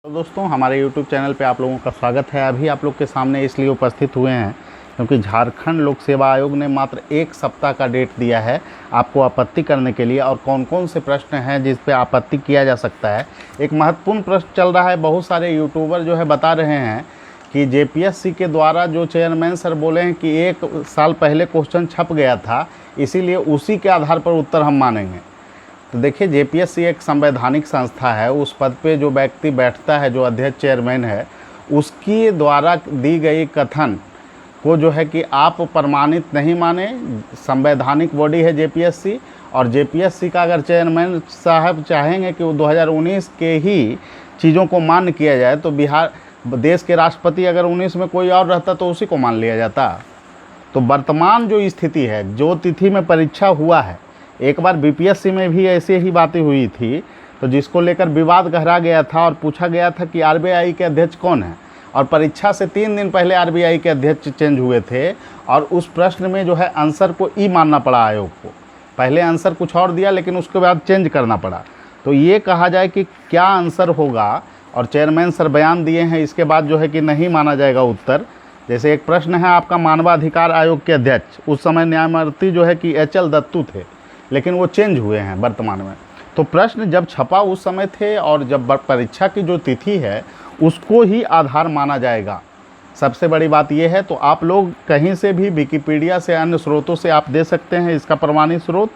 तो दोस्तों हमारे YouTube चैनल पे आप लोगों का स्वागत है। अभी आप लोग के सामने इसलिए उपस्थित हुए हैं क्योंकि झारखंड लोक सेवा आयोग ने मात्र 1 सप्ताह का डेट दिया है आपको आपत्ति करने के लिए। और कौन कौन से प्रश्न हैं जिस पे आपत्ति किया जा सकता है। एक महत्वपूर्ण प्रश्न चल रहा है, बहुत सारे यूट्यूबर जो है बता रहे हैं कि JPSC के द्वारा जो चेयरमैन सर बोले हैं कि 1 साल पहले क्वेश्चन छप गया था, इसीलिए उसी के आधार पर उत्तर हम मानेंगे। तो देखिए, JPSC एक संवैधानिक संस्था है। उस पद पे जो व्यक्ति बैठता है, जो अध्यक्ष चेयरमैन है, उसकी द्वारा दी गई कथन को जो है कि आप प्रमाणित नहीं माने। संवैधानिक बॉडी है JPSC, और JPSC का अगर चेयरमैन साहब चाहेंगे कि वो 2019 के ही चीज़ों को मान्य किया जाए, तो बिहार देश के राष्ट्रपति अगर 19 में कोई और रहता तो उसी को मान लिया जाता। तो वर्तमान जो स्थिति है, जो तिथि में परीक्षा हुआ है, एक बार BPSC में भी ऐसे ही बातें हुई थी, तो जिसको लेकर विवाद गहरा गया था और पूछा गया था कि RBI के अध्यक्ष कौन है। और परीक्षा से 3 दिन पहले RBI के अध्यक्ष चेंज हुए थे, और उस प्रश्न में जो है आंसर को ई मानना पड़ा आयोग को। पहले आंसर कुछ और दिया, लेकिन उसके बाद चेंज करना पड़ा। तो ये कहा जाए कि क्या आंसर होगा, और चेयरमैन सर बयान दिए हैं, इसके बाद जो है कि नहीं माना जाएगा उत्तर। जैसे एक प्रश्न है आपका, मानवाधिकार आयोग के अध्यक्ष उस समय न्यायमूर्ति जो है कि HL दत्तू थे, लेकिन वो चेंज हुए हैं वर्तमान में। तो प्रश्न जब छपा उस समय थे, और जब परीक्षा की जो तिथि है उसको ही आधार माना जाएगा। सबसे बड़ी बात यह है। तो आप लोग कहीं से भी, विकिपीडिया से, अन्य स्रोतों से आप दे सकते हैं इसका प्रमाणित स्रोत।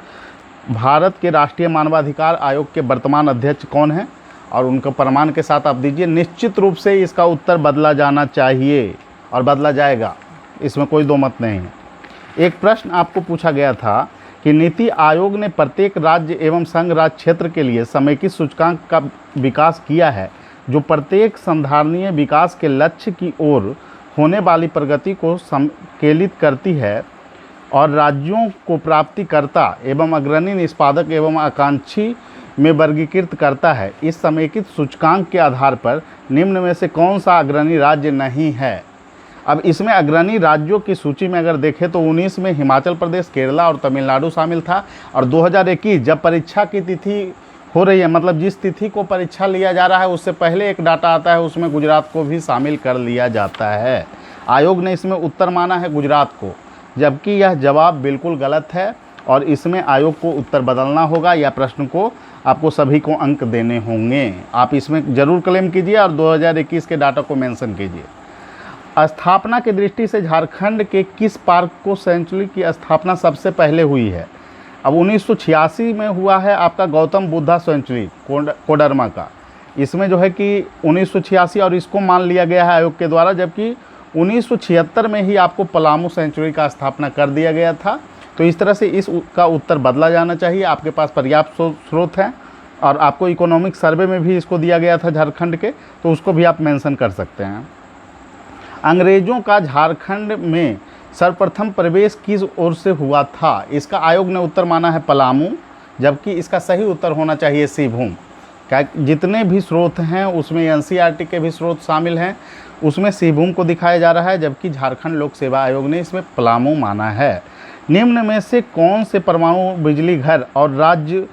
भारत के राष्ट्रीय मानवाधिकार आयोग के वर्तमान अध्यक्ष कौन है, और उनका प्रमाण के साथ आप दीजिए। निश्चित रूप से इसका उत्तर बदला जाना चाहिए, और बदला जाएगा, इसमें कोई दो मत नहीं है। एक प्रश्न आपको पूछा गया था कि नीति आयोग ने प्रत्येक राज्य एवं संघ राज्य क्षेत्र के लिए समेकित सूचकांक का विकास किया है, जो प्रत्येक संधारणीय विकास के लक्ष्य की ओर होने वाली प्रगति को सम्मिलित करती है, और राज्यों को प्राप्तिकर्ता एवं अग्रणी, निष्पादक एवं आकांक्षी में वर्गीकृत करता है। इस समेकित सूचकांक के आधार पर निम्न में से कौन सा अग्रणी राज्य नहीं है। अब इसमें अग्रणी राज्यों की सूची में अगर देखें तो 19 में हिमाचल प्रदेश, केरला और तमिलनाडु शामिल था। और 2021 जब परीक्षा की तिथि हो रही है, मतलब जिस तिथि को परीक्षा लिया जा रहा है उससे पहले एक डाटा आता है, उसमें गुजरात को भी शामिल कर लिया जाता है। आयोग ने इसमें उत्तर माना है गुजरात को, जबकि यह जवाब बिल्कुल गलत है, और इसमें आयोग को उत्तर बदलना होगा, या प्रश्न को आपको सभी को अंक देने होंगे। आप इसमें ज़रूर क्लेम कीजिए और 2021 के डाटा को मेंशन कीजिए। स्थापना की दृष्टि से झारखंड के किस पार्क को सेंचुरी की स्थापना सबसे पहले हुई है। अब 1986 में हुआ है आपका गौतम बुद्धा सेंचुरी कोडरमा का। इसमें जो है कि 1986 और इसको मान लिया गया है आयोग के द्वारा, जबकि 1976 में ही आपको पलामू सेंचुरी का स्थापना कर दिया गया था। तो इस तरह से इसका उत्तर बदला जाना चाहिए। आपके पास पर्याप्त स्रोत हैं, और आपको इकोनॉमिक सर्वे में भी इसको दिया गया था झारखंड के, तो उसको भी आप मेंशन कर सकते हैं। अंग्रेज़ों का झारखंड में सर्वप्रथम प्रवेश किस ओर से हुआ था। इसका आयोग ने उत्तर माना है पलामू, जबकि इसका सही उत्तर होना चाहिए सिंहभूम। क्या जितने भी स्रोत हैं उसमें NCERT के भी स्रोत शामिल हैं, उसमें सिंहभूम को दिखाया जा रहा है, जबकि झारखंड लोक सेवा आयोग ने इसमें पलामू माना है। निम्न में से कौन से परमाणु बिजली घर और राज्य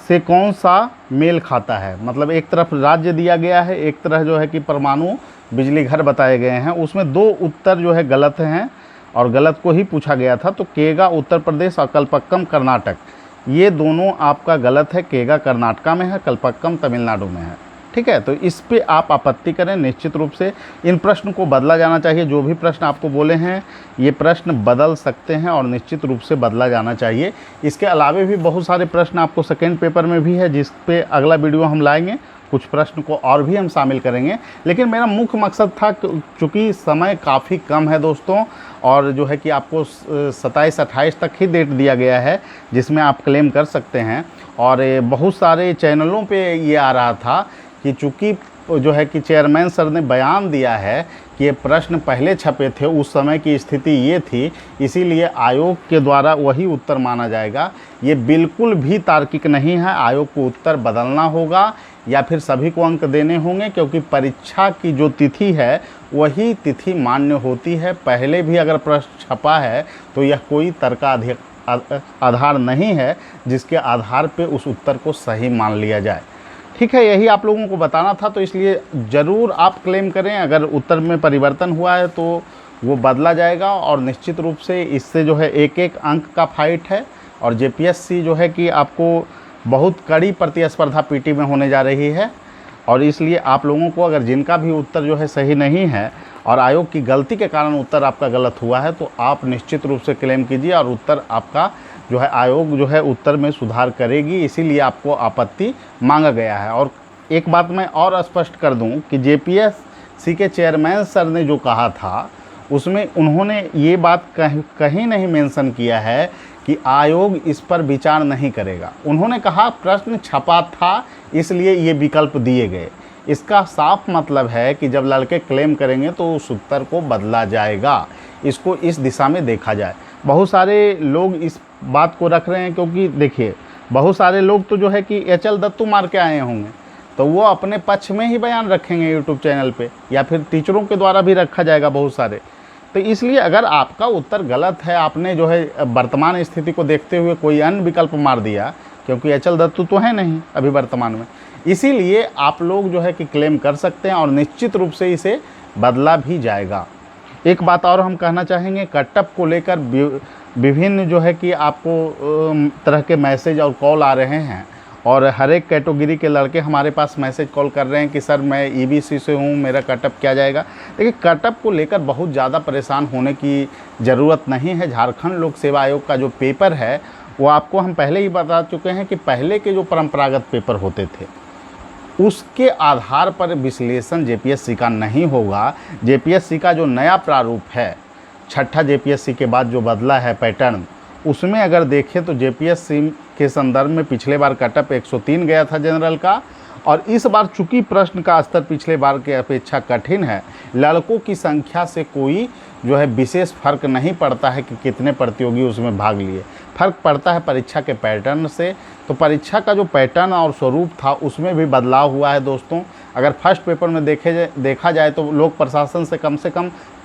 से कौन सा मेल खाता है। मतलब एक तरफ राज्य दिया गया है, एक तरफ जो है कि परमाणु बिजली घर बताए गए हैं। उसमें 2 उत्तर जो है गलत हैं, और गलत को ही पूछा गया था। तो केगा उत्तर प्रदेश और कल्पक्कम कर्नाटक, ये दोनों आपका गलत है। केगा कर्नाटका में है, कल्पक्कम तमिलनाडु में है। ठीक है, तो इस पे आप आपत्ति करें। निश्चित रूप से इन प्रश्न को बदला जाना चाहिए। जो भी प्रश्न आपको बोले हैं ये प्रश्न बदल सकते हैं, और निश्चित रूप से बदला जाना चाहिए। इसके अलावा भी बहुत सारे प्रश्न आपको सेकेंड पेपर में भी है, जिस पे अगला वीडियो हम लाएंगे। कुछ प्रश्न को और भी हम शामिल करेंगे, लेकिन मेरा मुख्य मकसद था, चूँकि समय काफ़ी कम है दोस्तों, और जो है कि आपको 27-28 तक ही डेट दिया गया है जिसमें आप क्लेम कर सकते हैं। और बहुत सारे चैनलों पे ये आ रहा था कि चूँकि जो है कि चेयरमैन सर ने बयान दिया है कि ये प्रश्न पहले छपे थे, उस समय की स्थिति ये थी, इसीलिए आयोग के द्वारा वही उत्तर माना जाएगा। ये बिल्कुल भी तार्किक नहीं है। आयोग को उत्तर बदलना होगा, या फिर सभी को अंक देने होंगे, क्योंकि परीक्षा की जो तिथि है वही तिथि मान्य होती है। पहले भी अगर प्रश्न छपा है तो यह कोई तर्क आधार नहीं है जिसके आधार पे उस उत्तर को सही मान लिया जाए। ठीक है, यही आप लोगों को बताना था, तो इसलिए ज़रूर आप क्लेम करें। अगर उत्तर में परिवर्तन हुआ है तो वो बदला जाएगा, और निश्चित रूप से इससे जो है एक एक अंक का फाइट है। और जेपीएससी जो है कि आपको बहुत कड़ी प्रतिस्पर्धा पीटी में होने जा रही है, और इसलिए आप लोगों को, अगर जिनका भी उत्तर जो है सही नहीं है और आयोग की गलती के कारण उत्तर आपका गलत हुआ है, तो आप निश्चित रूप से क्लेम कीजिए, और उत्तर आपका जो है आयोग जो है उत्तर में सुधार करेगी, इसीलिए आपको आपत्ति मांगा गया है। और एक बात मैं और स्पष्ट कर दूं कि जेपीएससी के चेयरमैन सर ने जो कहा था, उसमें उन्होंने ये बात कहीं नहीं मेंशन किया है कि आयोग इस पर विचार नहीं करेगा। उन्होंने कहा प्रश्न छपा था इसलिए ये विकल्प दिए गए। इसका साफ मतलब है कि जब लड़के क्लेम करेंगे तो उस उत्तर को बदला जाएगा, इसको इस दिशा में देखा जाए। बहुत सारे लोग इस बात को रख रहे हैं, क्योंकि देखिए बहुत सारे लोग तो जो है कि एचएल दत्तू मार के आए होंगे, तो वो अपने पक्ष में ही बयान रखेंगे यूट्यूब चैनल पे, या फिर टीचरों के द्वारा भी रखा जाएगा बहुत सारे। तो इसलिए अगर आपका उत्तर गलत है, आपने जो है वर्तमान स्थिति को देखते हुए कोई अन्य विकल्प मार दिया, क्योंकि एचएल दत्तू तो है नहीं अभी वर्तमान में, इसीलिए आप लोग जो है कि क्लेम कर सकते हैं, और निश्चित रूप से इसे बदला भी जाएगा। एक बात और हम कहना चाहेंगे, कटअप को लेकर विभिन्न जो है कि आपको तरह के मैसेज और कॉल आ रहे हैं, और हर एक कैटेगरी के लड़के हमारे पास मैसेज कॉल कर रहे हैं कि सर मैं ईबीसी से हूँ, मेरा कटअप क्या जाएगा। देखिए, कटअप को लेकर बहुत ज़्यादा परेशान होने की ज़रूरत नहीं है। झारखंड लोक सेवा आयोग का जो पेपर है वो आपको हम पहले ही बता चुके हैं कि पहले के जो परंपरागत पेपर होते थे उसके आधार पर विश्लेषण जेपीएससी का नहीं होगा। जेपीएससी का जो नया प्रारूप है, छठा जेपीएससी के बाद जो बदला है पैटर्न, उसमें अगर देखें तो जेपीएससी के संदर्भ में पिछले बार कटअप 103 गया था जनरल का, और इस बार चूंकि प्रश्न का स्तर पिछले बार की अपेक्षा कठिन है, लड़कों की संख्या से कोई जो है विशेष फर्क नहीं पड़ता है कि कितने प्रतियोगी उसमें भाग लिए, फर्क पड़ता है परीक्षा के पैटर्न से। तो परीक्षा का जो पैटर्न और स्वरूप था उसमें भी बदलाव हुआ है दोस्तों। अगर फर्स्ट पेपर में देखा जाए तो लोक प्रशासन से कम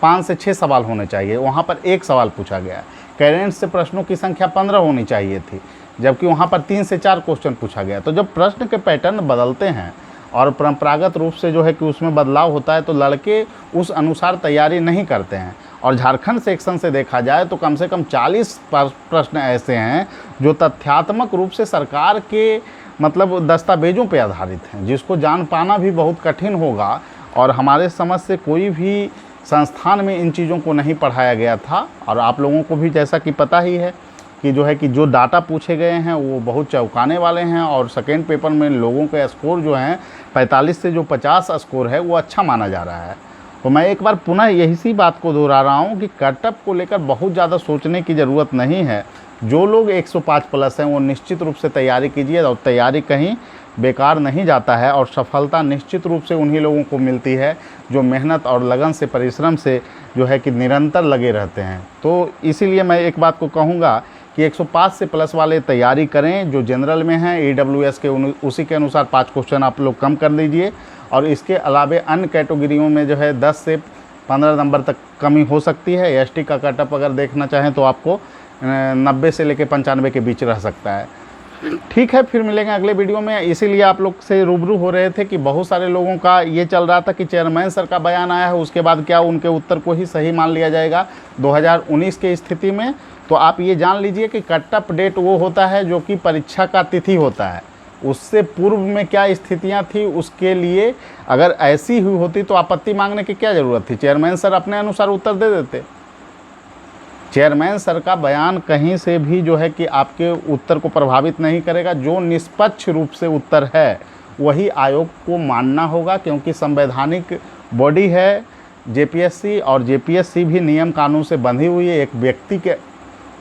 5 से 6 सवाल होने चाहिए, वहाँ पर 1 सवाल पूछा गया। करेंट से प्रश्नों की संख्या 15 होनी चाहिए थी, जबकि वहाँ पर 3 से 4 क्वेश्चन पूछा गया। तो जब प्रश्न के पैटर्न बदलते हैं और परंपरागत रूप से जो है कि उसमें बदलाव होता है, तो लड़के उस अनुसार तैयारी नहीं करते हैं। और झारखंड सेक्शन से देखा जाए तो कम से कम 40 प्रश्न ऐसे हैं जो तथ्यात्मक रूप से सरकार के मतलब दस्तावेजों पर आधारित हैं, जिसको जान पाना भी बहुत कठिन होगा। और हमारे समझ से कोई भी संस्थान में इन चीज़ों को नहीं पढ़ाया गया था। और आप लोगों को भी जैसा कि पता ही है कि जो है कि जो डाटा पूछे गए हैं वो बहुत चौंकाने वाले हैं, और सेकेंड पेपर में लोगों के स्कोर जो हैं 45 से जो 50 स्कोर है वो अच्छा माना जा रहा है। तो मैं एक बार पुनः यही सी बात को दोहरा रहा हूँ कि कटअप को लेकर बहुत ज़्यादा सोचने की ज़रूरत नहीं है। जो लोग 105 प्लस हैं वो निश्चित रूप से तैयारी कीजिए, और तैयारी कहीं बेकार नहीं जाता है, और सफलता निश्चित रूप से उन्हीं लोगों को मिलती है जो मेहनत और लगन से, परिश्रम से जो है कि निरंतर लगे रहते हैं। तो इसीलिए मैं एक बात को कहूँगा कि 105 से प्लस वाले तैयारी करें। जो जनरल में हैं ईडब्ल्यूएस के उसी के अनुसार 5 क्वेश्चन आप लोग कम कर दीजिए, और इसके अलावे अन्य कैटेगरियों में जो है 10 से 15 नंबर तक कमी हो सकती है। एसटी का कटअप अगर देखना चाहें तो आपको 90 से लेकर 95 के बीच रह सकता है। ठीक है, फिर मिलेंगे अगले वीडियो में। इसीलिए आप लोग से रूबरू हो रहे थे कि बहुत सारे लोगों का ये चल रहा था कि चेयरमैन सर का बयान आया है, उसके बाद क्या उनके उत्तर को ही सही मान लिया जाएगा 2019 की स्थिति में। तो आप ये जान लीजिए कि कटअप डेट वो होता है जो कि परीक्षा का तिथि होता है, उससे पूर्व में क्या स्थितियां थी उसके लिए अगर ऐसी हुई होती तो आपत्ति मांगने की क्या ज़रूरत थी। चेयरमैन सर अपने अनुसार उत्तर दे देते। चेयरमैन सर का बयान कहीं से भी जो है कि आपके उत्तर को प्रभावित नहीं करेगा। जो निष्पक्ष रूप से उत्तर है वही आयोग को मानना होगा, क्योंकि संवैधानिक बॉडी है जेपीएससी, और जेपीएससी भी नियम कानून से बंधी हुई है। एक व्यक्ति के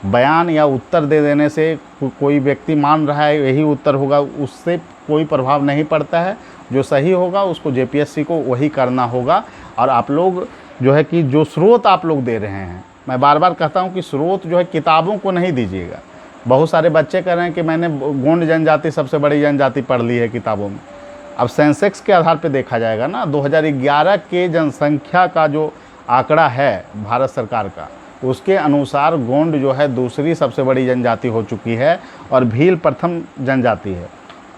बयान या उत्तर दे देने से कोई व्यक्ति मान रहा है यही उत्तर होगा, उससे कोई प्रभाव नहीं पड़ता है। जो सही होगा उसको जेपीएससी को वही करना होगा। और आप लोग जो है कि जो स्रोत आप लोग दे रहे हैं, मैं बार बार कहता हूं कि स्रोत जो है किताबों को नहीं दीजिएगा। बहुत सारे बच्चे कह रहे हैं कि मैंने गोंड जनजाति सबसे बड़ी जनजाति पढ़ ली है किताबों में। अब सेंसेक्स के आधार पर देखा जाएगा ना, 2011 के जनसंख्या का जो आंकड़ा है भारत सरकार का, उसके अनुसार गोंड जो है दूसरी सबसे बड़ी जनजाति हो चुकी है और भील प्रथम जनजाति है।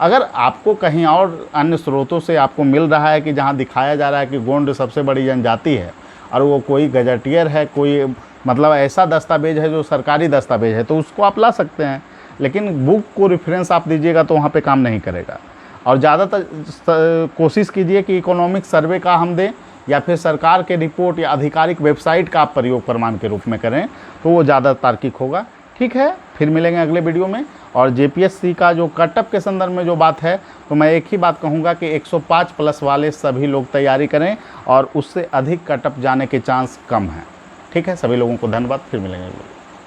अगर आपको कहीं और अन्य स्रोतों से आपको मिल रहा है कि जहाँ दिखाया जा रहा है कि गोंड सबसे बड़ी जनजाति है और वो कोई गजटियर है, कोई मतलब ऐसा दस्तावेज है जो सरकारी दस्तावेज है, तो उसको आप ला सकते हैं। लेकिन बुक को रेफरेंस आप दीजिएगा तो वहाँ पे काम नहीं करेगा। और ज़्यादातर कोशिश कीजिए कि इकोनॉमिक सर्वे का हम दें या फिर सरकार के रिपोर्ट या आधिकारिक वेबसाइट का आप प्रयोग प्रमाण के रूप में करें, तो वो ज़्यादा तार्किक होगा। ठीक है, फिर मिलेंगे अगले वीडियो में। और जेपीएससी का जो कटअप के संदर्भ में जो बात है, तो मैं एक ही बात कहूँगा कि 105 प्लस वाले सभी लोग तैयारी करें और उससे अधिक कटअप जाने के चांस कम हैं। ठीक है, सभी लोगों को धन्यवाद, फिर मिलेंगे।